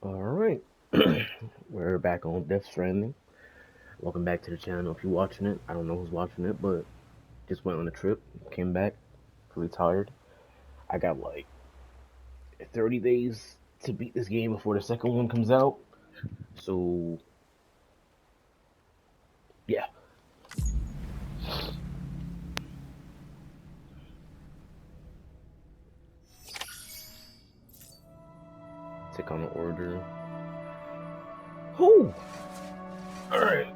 All right, we're back on Death Stranding. Welcome back to the channel. If you're watching it, I don't know who's watching it, but just went on a trip, came back, pretty tired. I got like 30 days to beat this game before the second one comes out. So yeah, take on the order. Whoo! All right.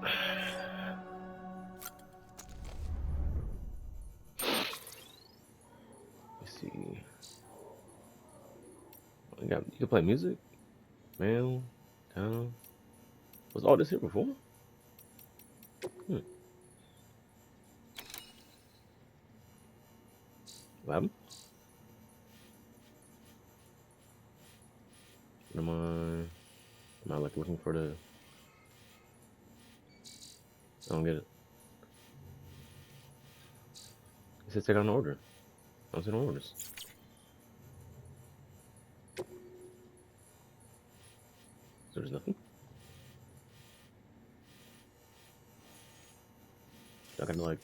Let's see. You can play music, mail, town. Was all this here before? Hmm. What happened? Am I like looking for the? I don't get it. It says take on the order. I don't see no orders. So there's nothing. I gotta like.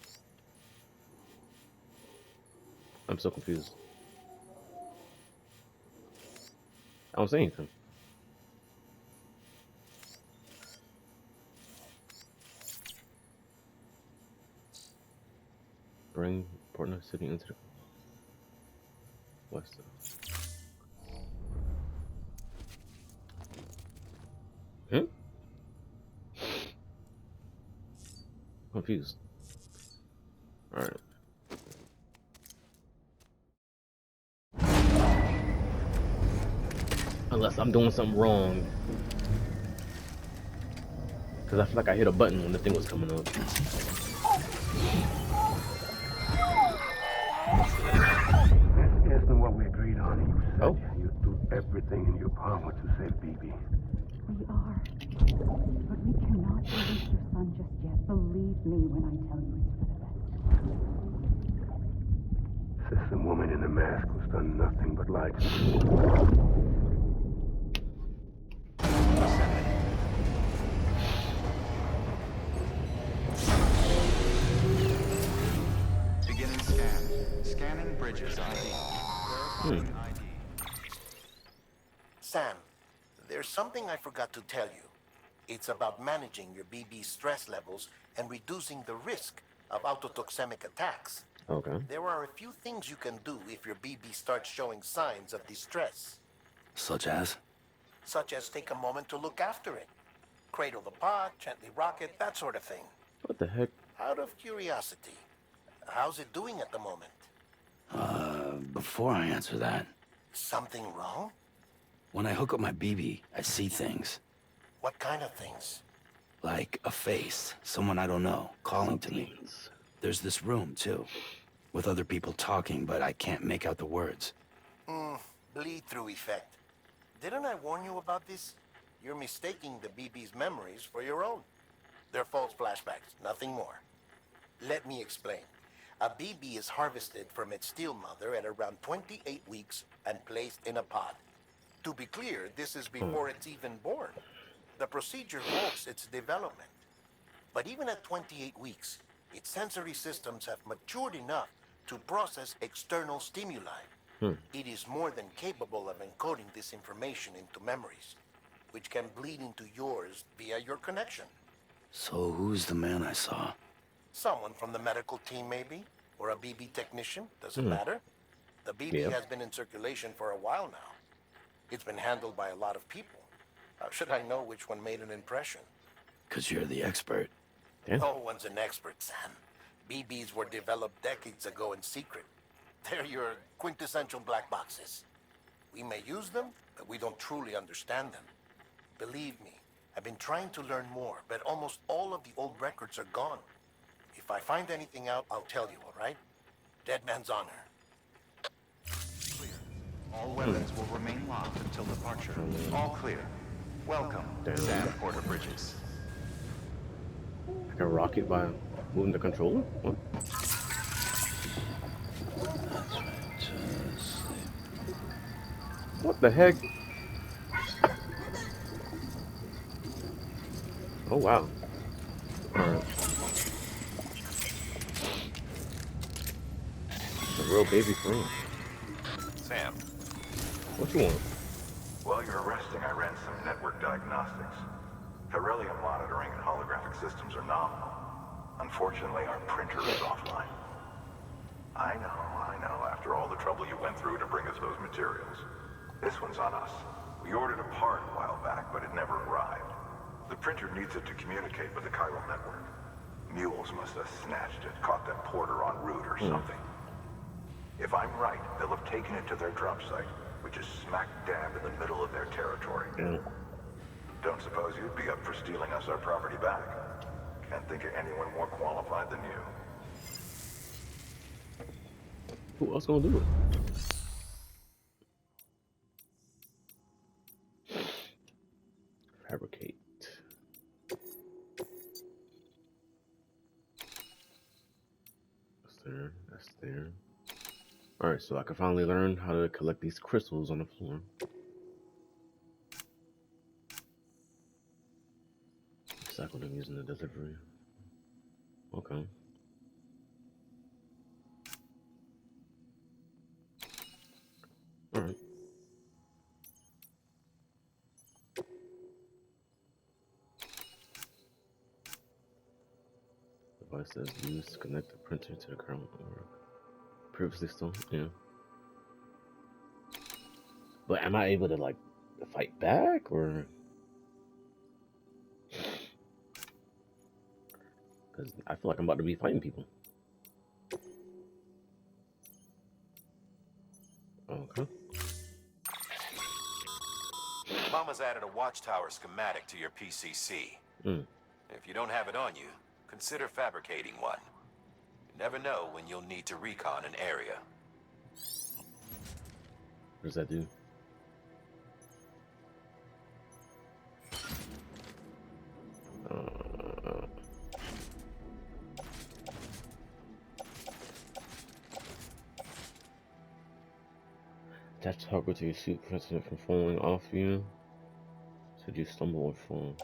I'm so confused. I don't say anything. Bring partner city into the west. Hmm? Confused. Alright. Unless I'm doing something wrong. Because I feel like I hit a button when the thing was coming up. This isn't what we agreed on. You said Oh. you'd do everything in your power to save Bibi. We are. But we cannot release your son just yet. Believe me when I tell you it's for the best. System woman in the mask who's done nothing but lie to me. Beginning scan. Scanning bridges ID. Verifying ID. Sam, there's something I forgot to tell you. It's about managing your BB stress levels and reducing the risk of autotoxemic attacks. Okay. There are a few things you can do if your BB starts showing signs of distress. Such as? Such as take a moment to look after it. Cradle the pot, gently rock it, that sort of thing. What the heck? Out of curiosity, how's it doing at the moment? Before I answer that, Something wrong? when I hook up my BB, I see things. What kind of things? Like a face, someone I don't know, calling to me. There's this room, too, with other people talking, but I can't make out the words. Bleed-through effect. Didn't I warn you about this? You're mistaking the BB's memories for your own. They're false flashbacks, nothing more. Let me explain. A BB is harvested from its steel mother at around 28 weeks and placed in a pod. To be clear, this is before it's even born. The procedure halts its development. But even at 28 weeks, its sensory systems have matured enough to process external stimuli. It is more than capable of encoding this information into memories, which can bleed into yours via your connection. So who's the man I saw? Someone from the medical team, maybe? Or a BB technician? Doesn't matter. The BB Yeah. has been in circulation for a while now. It's been handled by a lot of people. How should I know which one made an impression? 'Cause you're the expert. Yeah. No one's an expert, Sam. BBs were developed decades ago in secret. They're your quintessential black boxes. We may use them, but we don't truly understand them. Believe me, I've been trying to learn more, but almost all of the old records are gone. If I find anything out, I'll tell you, all right? Dead man's honor. Clear. All weapons will remain locked until departure. All clear. Welcome, Damn. Sam Porter Bridges. I can rock it by moving the controller? What? What the heck? Oh wow. Alright. A real baby friend. Sam, What you want? While you're resting, I ran some network diagnostics. Beryllium monitoring and holographic systems are nominal. Unfortunately, our printer is offline. I know. After all the trouble you went through to bring us those materials. This one's on us. We ordered a part a while back, but it never arrived. The printer needs it to communicate with the chiral network. Mules must have snatched it, caught that porter en route or something. If I'm right, they'll have taken it to their drop site, which is smack dab in the middle of their territory. Yeah. Don't suppose you'd be up for stealing us our property back? Can't think of anyone more qualified than you. Who else gonna do it? Fabricate. That's there. That's there. Alright, so I can finally learn how to collect these crystals on the floor. Exactly what I'm using the delivery. Okay. Alright. Device says used to connect the printer to the current network. Previously still, yeah. But am I able to like fight back or? Because I feel like I'm about to be fighting people. Okay. Mama's added a watchtower schematic to your PCC. If you don't have it on you, consider fabricating one. You never know when you'll need to recon an area. What does that do? Attach toggle to your suit, preventing it from falling off you. Should you stumble or fall?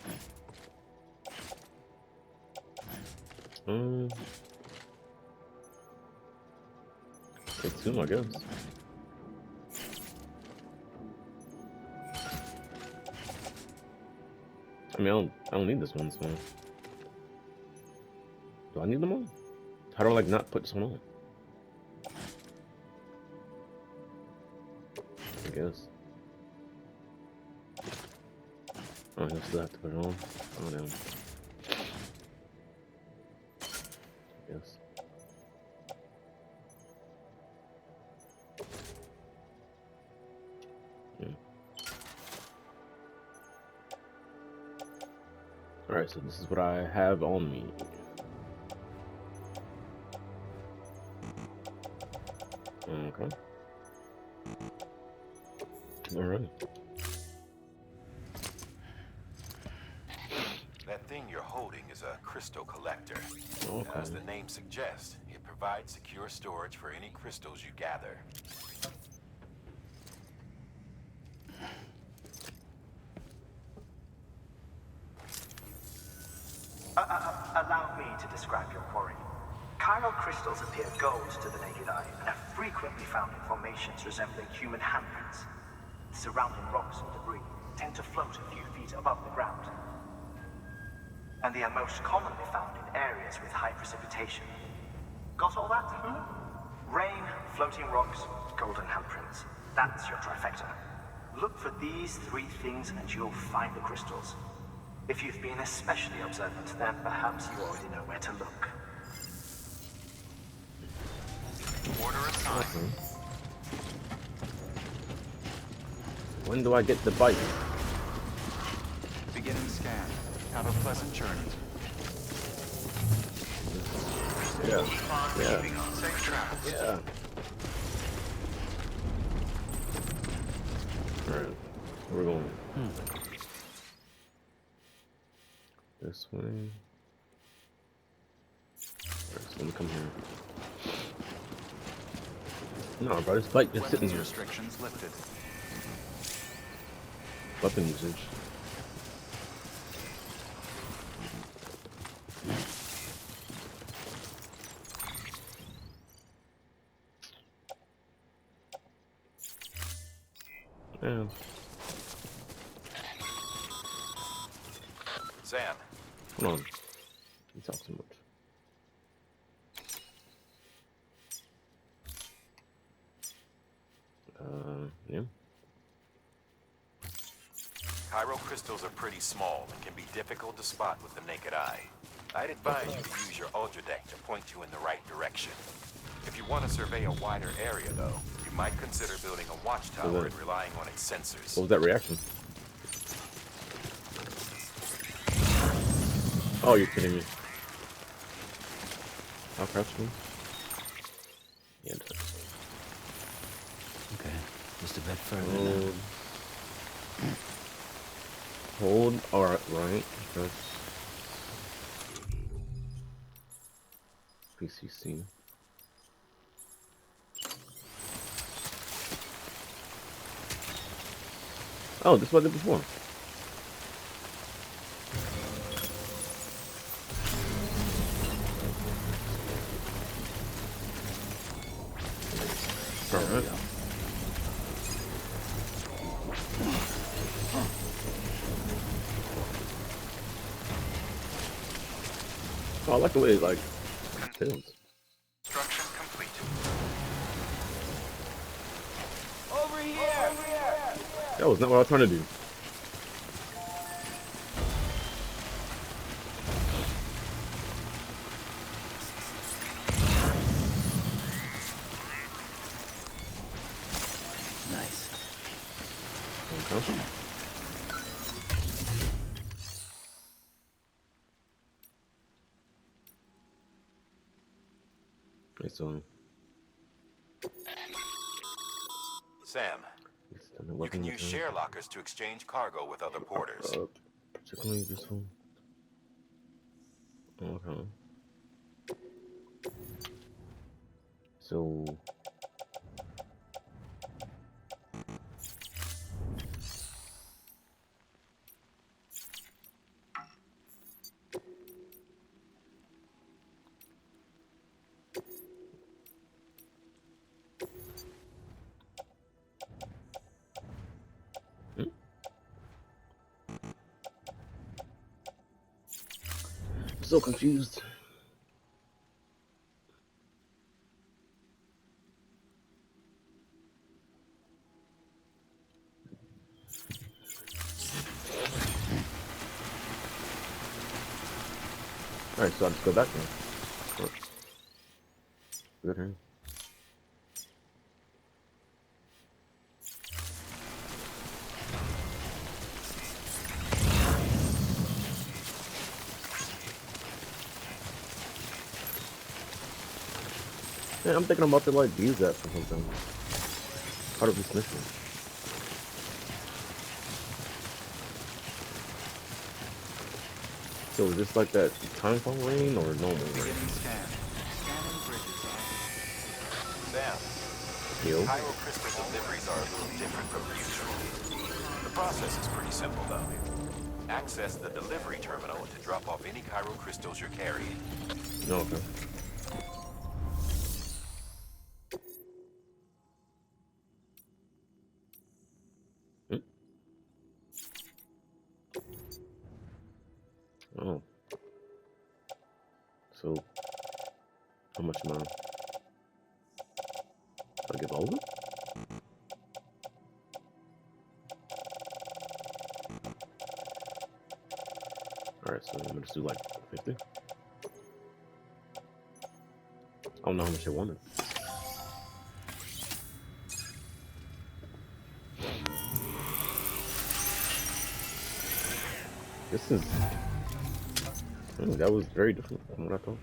It's soon, I guess. I mean, I don't need this one, so. Do I need them all? How do I, like, not put this one on? I guess. Oh, I still have to put it on. Oh, damn. Yes. Alright, so this is what I have on me. Okay. Alright. That thing you're holding is a crystal collector. Okay. As the name suggests, it provides secure storage for any crystals you gather. Allow me to describe your quarry. Chiral crystals appear gold to the naked eye and are frequently found in formations resembling human handprints. Surrounding rocks and debris tend to float a few feet above the ground. And they are most commonly found in areas with high precipitation. Got all that? Rain, floating rocks, golden handprints. That's your trifecta. Look for these three things and you'll find the crystals. If you've been especially observant, then perhaps you already know where to look. Order assigned. When do I get the bite? Beginning scan. Have a pleasant journey. Yeah. Keep on Yeah. keeping on. Safe travels. Yeah. Alright. We're going. This way. Alright, so let me come here. No, bro, this bike just sitting Weapons here. restrictions lifted. Weapon usage. Sam, Hold on. You talk too much. Yeah. Chiral crystals are pretty small and can be difficult to spot with the naked eye. I'd advise you to use your ultra deck to point you in the right direction. If you want to survey a wider area, though, you might consider building a watchtower and relying on its sensors. What was that reaction? Oh, you're kidding me. How crouch me? Yeah. Okay, just a bit further now. Hold. Alright, right. Press. PCC. Oh, this is what I did before. Alright. Oh, I like the way it like feels. Construction complete. Over here! That was not what I was trying to do. Nice. Okay. Okay, so Sam, you can use share lockers to exchange cargo with other porters. Particularly this one. Okay. So so confused. Alright, so I'll just go back now. Good turn. Yeah, I'm thinking I'm about to like use that for something. Part of this mission. So is this like that timefall rain or normal rain? Sam, Yo. chiral crystal deliveries are a little different from usual. The process is pretty simple, though. Access the delivery terminal to drop off any chiral crystals you're carrying. Okay. Oh. So, how much am I? I give all of it? Alright, so I'm gonna just do like 50. I don't know how much I wanted. This is... that was very different from what I thought.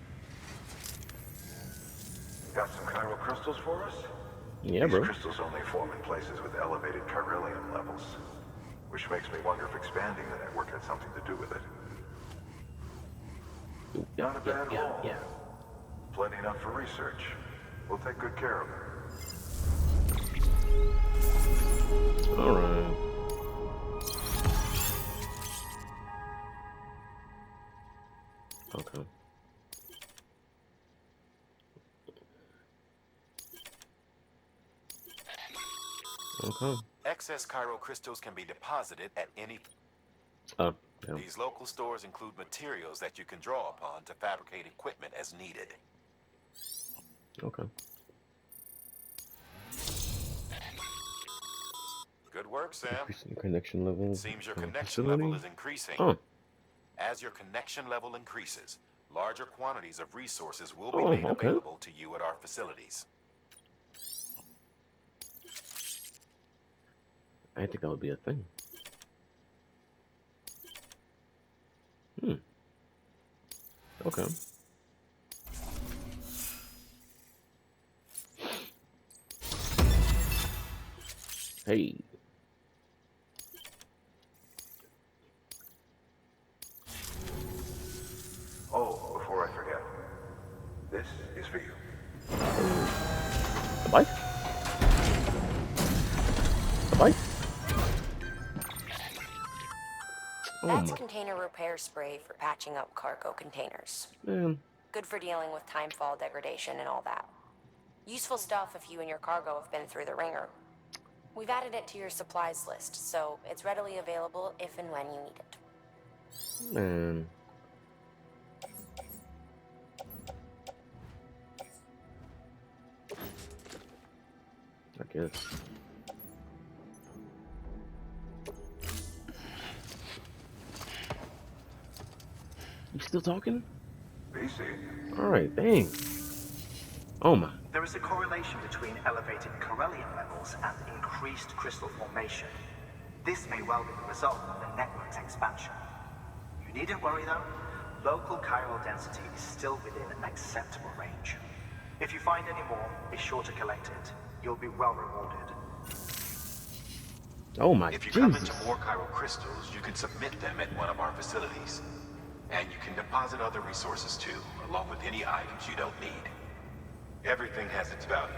Got some chiral crystals for us? Yeah, These bro. crystals only form in places with elevated chiralium levels, which makes me wonder if expanding the network had something to do with it. Not a bad haul. Yeah. Plenty enough for research. We'll take good care of it. Alright. Okay. Okay. Excess chiral crystals can be deposited at any... Oh, Yeah. These local stores include materials that you can draw upon to fabricate equipment as needed. Okay. Good work, Sam. Increasing connection level. Seems your from connection facility. level is increasing. Oh. As your connection level increases, larger quantities of resources will be Oh, made okay. available to you at our facilities. I didn't think that would be a thing. Okay. Hey. Oh, before I forget, this is for you. The bike? The bike? Oh That's my. container repair spray for patching up cargo containers. Man. Good for dealing with timefall degradation and all that. Useful stuff if you and your cargo have been through the ringer. We've added it to your supplies list, so it's readily available if and when you need it. Man. I guess. You still talking? BC. Alright, dang. Oh my. There is a correlation between elevated Corellium levels and increased crystal formation. This may well be the result of the network's expansion. You needn't worry though. Local chiral density is still within an acceptable range. If you find any more, be sure to collect it. You'll be well rewarded. Oh my If you Jesus. come into more chiral crystals, you can submit them at one of our facilities. And you can deposit other resources too, along with any items you don't need. Everything has its value.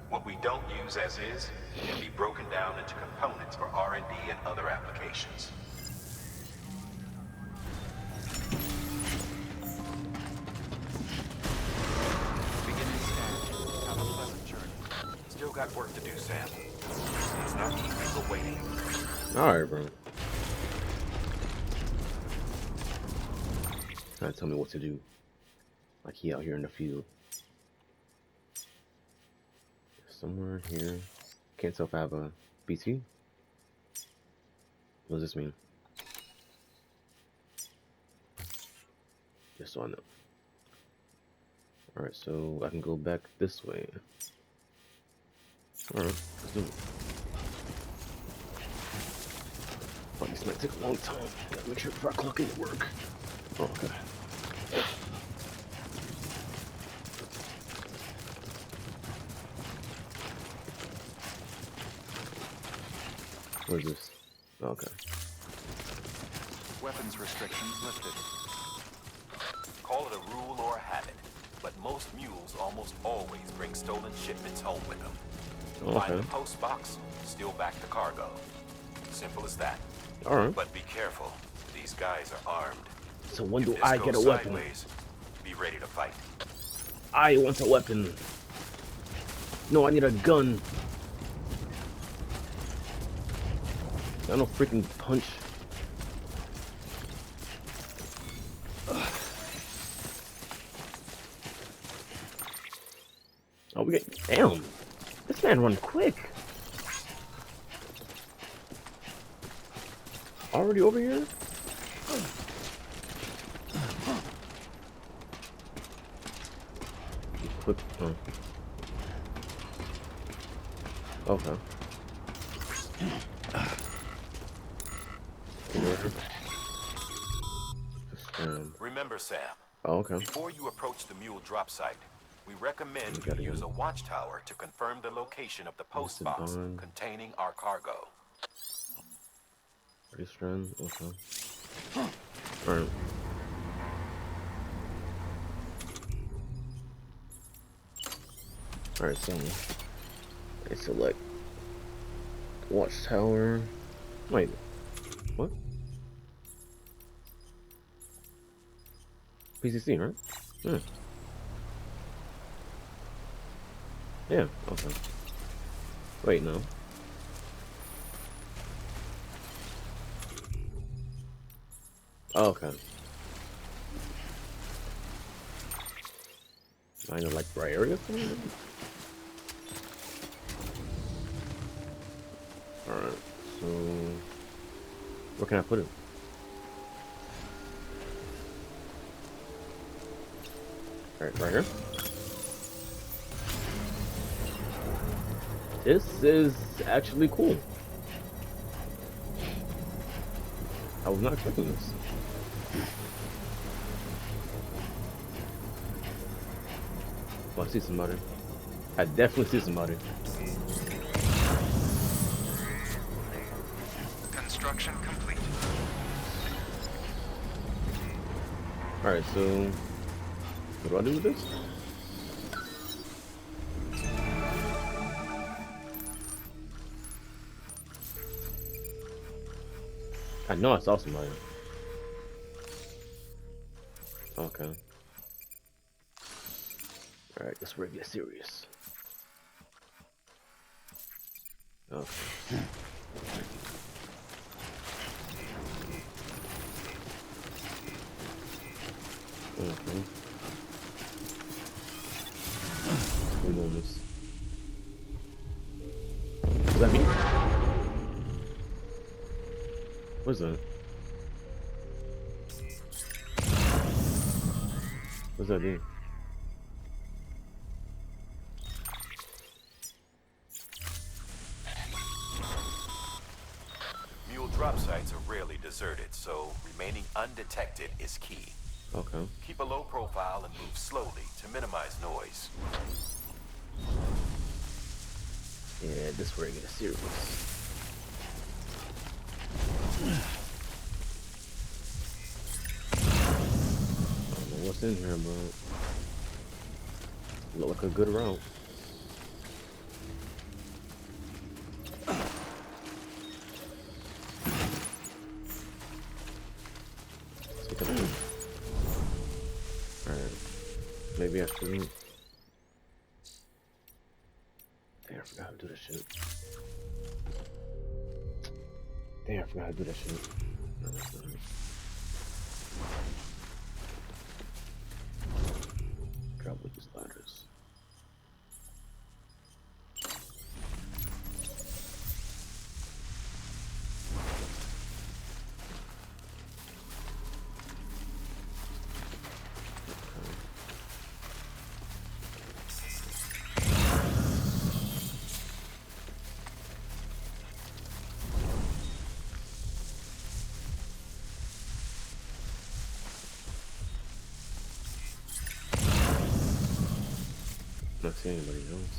What we don't use as is can be broken down into components for R&D and other applications. Beginning scan. Have a pleasant journey. Still got work to do, Sam. It's not easy for waiting. Alright, bro. Trying to tell me what to do. Like he out here in the field. Somewhere here. Can't tell if I have a BT. What does this mean? Just so I know. Alright, so I can go back this way. Alright, let's do it. Oh, this might take a long time. Gotta make sure before I clock into work. Oh, okay. Where's this? Oh, okay. Weapons restrictions lifted. Call it a rule or a habit, but most mules almost always bring stolen shipments home with them. Okay. Find the post box, steal back the cargo. Simple as that. Alright. But be careful. These guys are armed. So when If do this I goes get a weapon? sideways, be ready to fight. I want a weapon. No, I need a gun. I don't freaking punch. Oh, we get. Damn. This man run quick. Already over here? Quick. Oh. Okay. Remember, Sam, Oh, okay. before you approach the mule drop site, we recommend You you gotta use go. a watchtower to confirm the location of the post the box bond. containing our cargo. Pretty strong. Okay. Alright. Alright, so I select watchtower. Wait. What? PCC, right? Yeah. Yeah, okay. Wait, no. Oh, okay. I know, like, right area? Alright, so... where can I put it? Alright, right here. This is actually cool. I was not expecting this. Oh, I see somebody. I definitely see somebody. Construction complete. Alright, so... what do I do with this? I know I saw somebody. Okay. Alright, this where it gets serious. Okay. Okay. We're doing this. Is that me? What is that? What's that mean? Mule drop sites are rarely deserted, so remaining undetected is key. Okay. Keep a low profile and move slowly to minimize noise. Yeah, this where it gets serious. I don't know what's in here, but look like a good route. Alright. Maybe I shouldn't. Damn, I forgot how to do this shit. Damn, I forgot how to do that shit. No, that's not it. Drop with these ladders. Not seeing anybody else.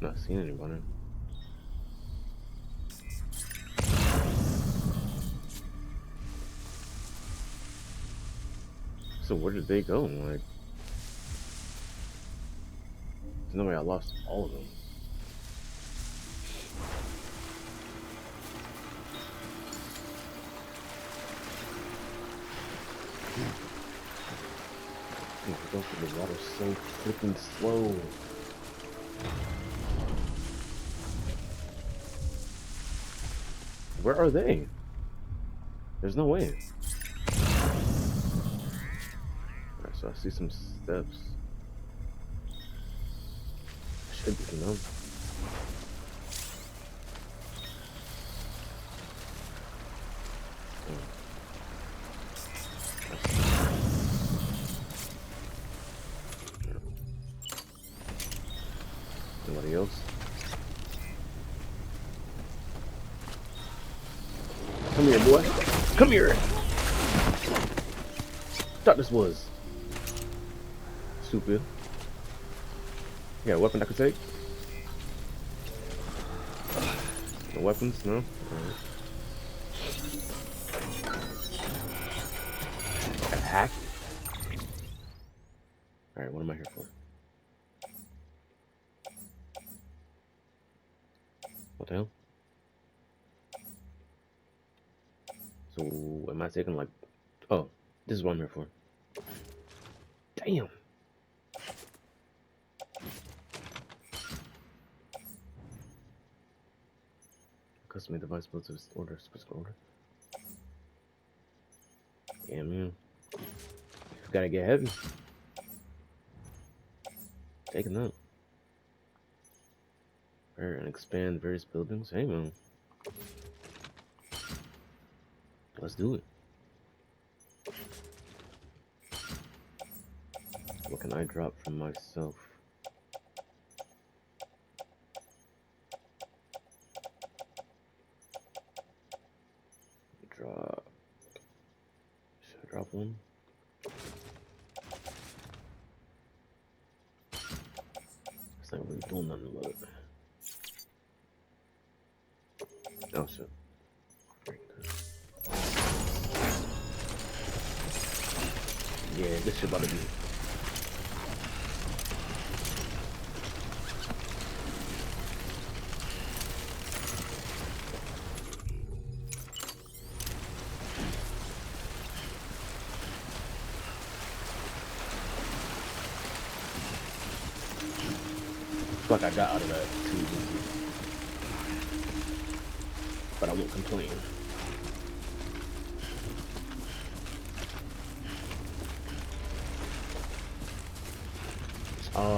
Not seeing anybody. So where did they go? Like, there's no way I lost all of them. I go through the water so freaking slow. Where are they? There's no way. Alright, so I see some steps. I should be enough. Anybody else? Come here, boy. Come here. Thought this was stupid. Yeah, a weapon I could take? No weapons? No? Alright. Attack? Alright, what am I here for? What the hell? So, am I taking like... oh, this is what I'm here for. Damn! custom device built to order specific order. Yeah, man. Gotta get heavy. Taking that. And expand various buildings. Hey, man. Let's do it. What can I drop from myself? Drop. Should I drop one? It's not really doing nothing with it. Oh shit. Yeah, this shit about to be. Like I got out of that too easy. But I won't complain.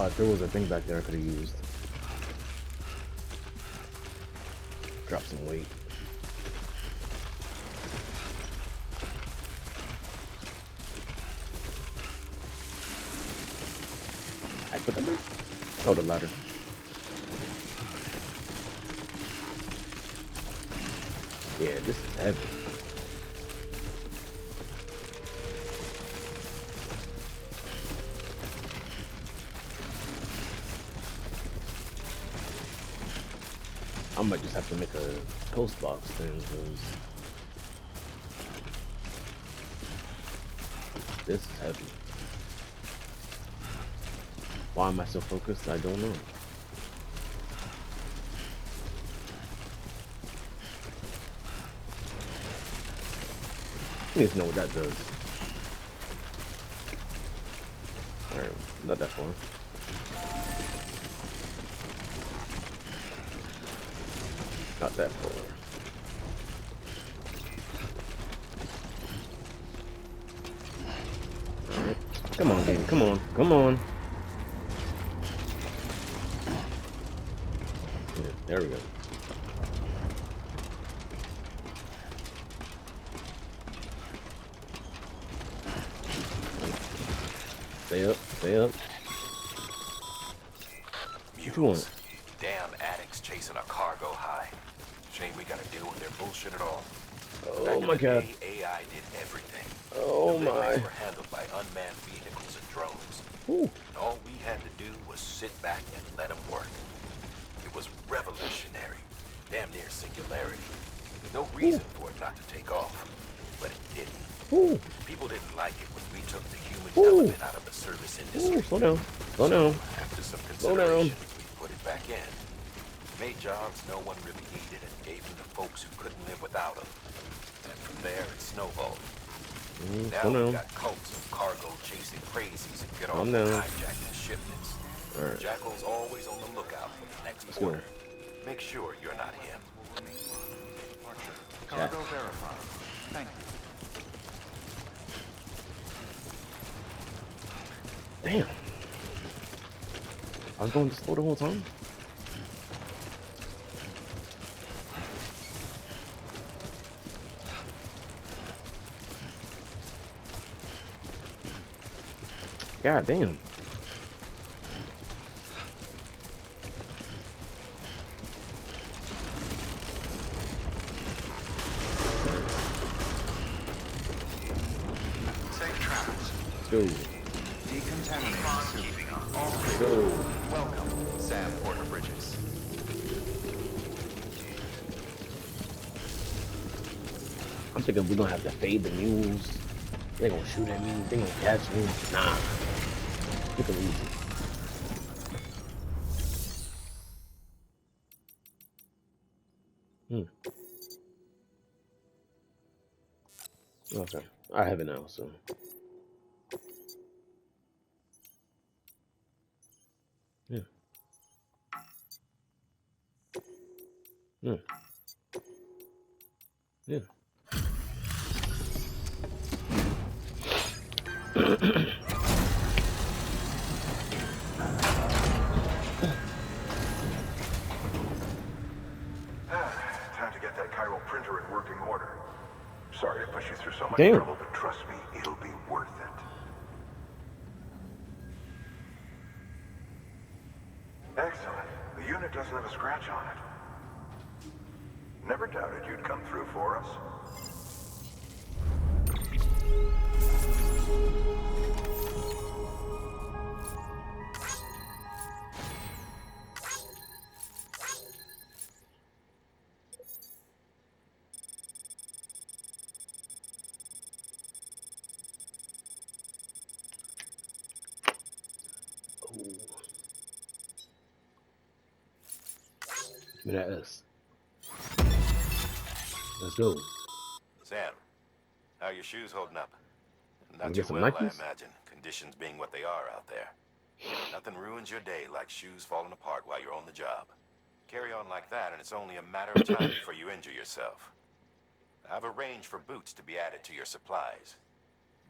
If there was a thing back there I could have used. Drop some weight. I put the oh, the ladder. Yeah, this is heavy. I might just have to make a post box thing, because this is heavy. Why am I so focused? I don't know. I need to know what that does. Alright, not that far. Not that far. Alright. Come on, game. Come on. Come on. Yeah, there we go. Stay up. Stay up. What you want? Damn addicts chasing a cargo high. Shame we gotta deal with their bullshit at all. Oh my god. AI did everything. Oh my. Deliveries were handled by unmanned vehicles and drones. Ooh. All we had to do was sit back and let them work. It was revolutionary. Damn near singularity. No reason for it not to take off. But it didn't. Ooh. People didn't like it when we took the human Ooh. element out of the service industry. Ooh, slow down. Slow down. After some Slow down. consideration, we put it back in. Made jobs no one really needed and gave them to folks who couldn't live without them. And from there, it snowballed. Now we got cults of cargo chasing crazies and get off on hijacking shipments. Right. Jackal's always on the lookout for the next order. Make sure you're not him. Cargo verified. Thank you. Damn. I was going to slow the whole time. God damn. Safe travels. Let's go. Decontaminating suit. All Let's clear. go. Welcome, Sam Porter Bridges. I'm thinking we're gonna have to fade the mules. They're gonna shoot at me. They're gonna catch me. Nah. Keep it easy. Okay. I have it now, so. Yeah. Yeah. Time to get that chiral printer in working order. Sorry to push you through so much Damn. trouble, but trust me, it'll be worth it. Excellent. The unit doesn't have a scratch on it. Never doubted you'd come through for us. Give me that S. Let's go. Sam, how are your shoes holding up? Can we Not get too some well, I Nikes? imagine. Conditions being what they are out there. Nothing ruins your day like shoes falling apart while you're on the job. Carry on like that, and it's only a matter of time before you injure yourself. I've arranged for boots to be added to your supplies.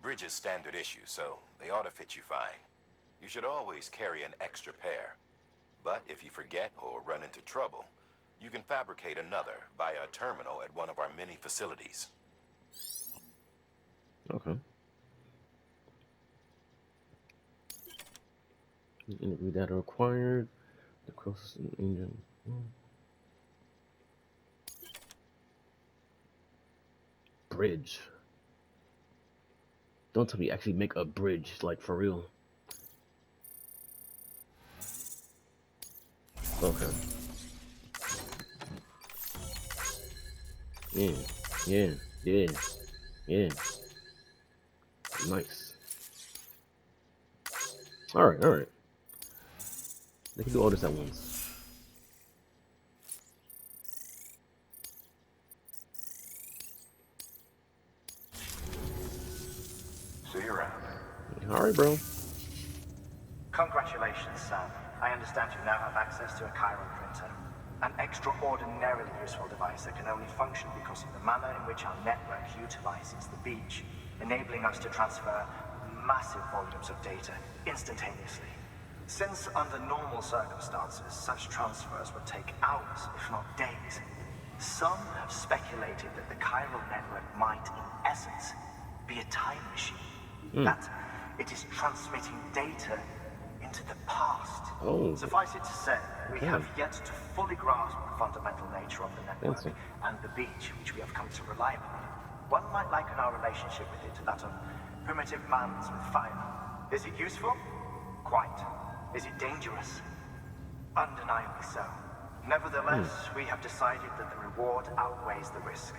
Bridges standard issue, so they ought to fit you fine. You should always carry an extra pair. But if you forget or run into trouble, you can fabricate another via a terminal at one of our many facilities. Okay. Interview data required. The closest engine. Bridge. Don't tell me you actually make a bridge, like for real. Okay. Yeah. Yeah. Yeah. Yeah. Nice. Alright, alright. They can do all this at once. See you around. Alright, bro. Congratulations, Sam. I understand you now have access to a chiral printer. An extraordinarily useful device that can only function because of the manner in which our network utilizes the beach, enabling us to transfer massive volumes of data instantaneously. Since under normal circumstances, such transfers would take hours, if not days, some have speculated that the chiral network might, in essence, be a time machine. That it is transmitting data into the past. Oh. Suffice it to say, we have yet to fully grasp the fundamental nature of the network Fancy. and the beach which we have come to rely upon. One might liken our relationship with it to that of primitive mans with fire. Is it useful? Quite. Is it dangerous? Undeniably so. Nevertheless, we have decided that the reward outweighs the risk.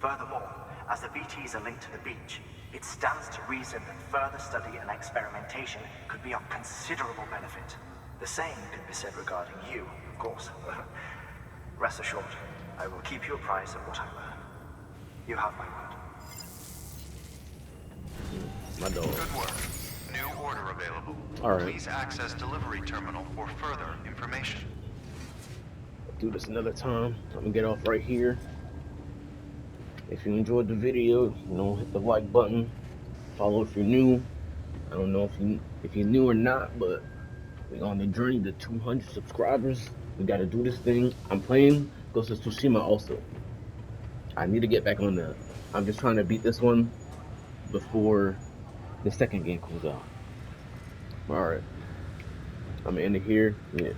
Furthermore, as the BTs are linked to the beach, it stands to reason that further study and experimentation could be of considerable benefit. The same could be said regarding you, of course. Rest assured, I will keep you apprised of what I learn. You have my word. My dog. Good work. New order available. Alright. Please access delivery terminal for further information. Do this another time. I'm gonna get off right here. If you enjoyed the video, hit the like button. Follow if you're new. I don't know if you're new or not, but we're on the journey to 200 subscribers. We gotta do this thing. I'm playing Ghost of Tsushima also. I need to get back on that. I'm just trying to beat this one before the second game comes out. Alright. I'm gonna end it here. Yeah.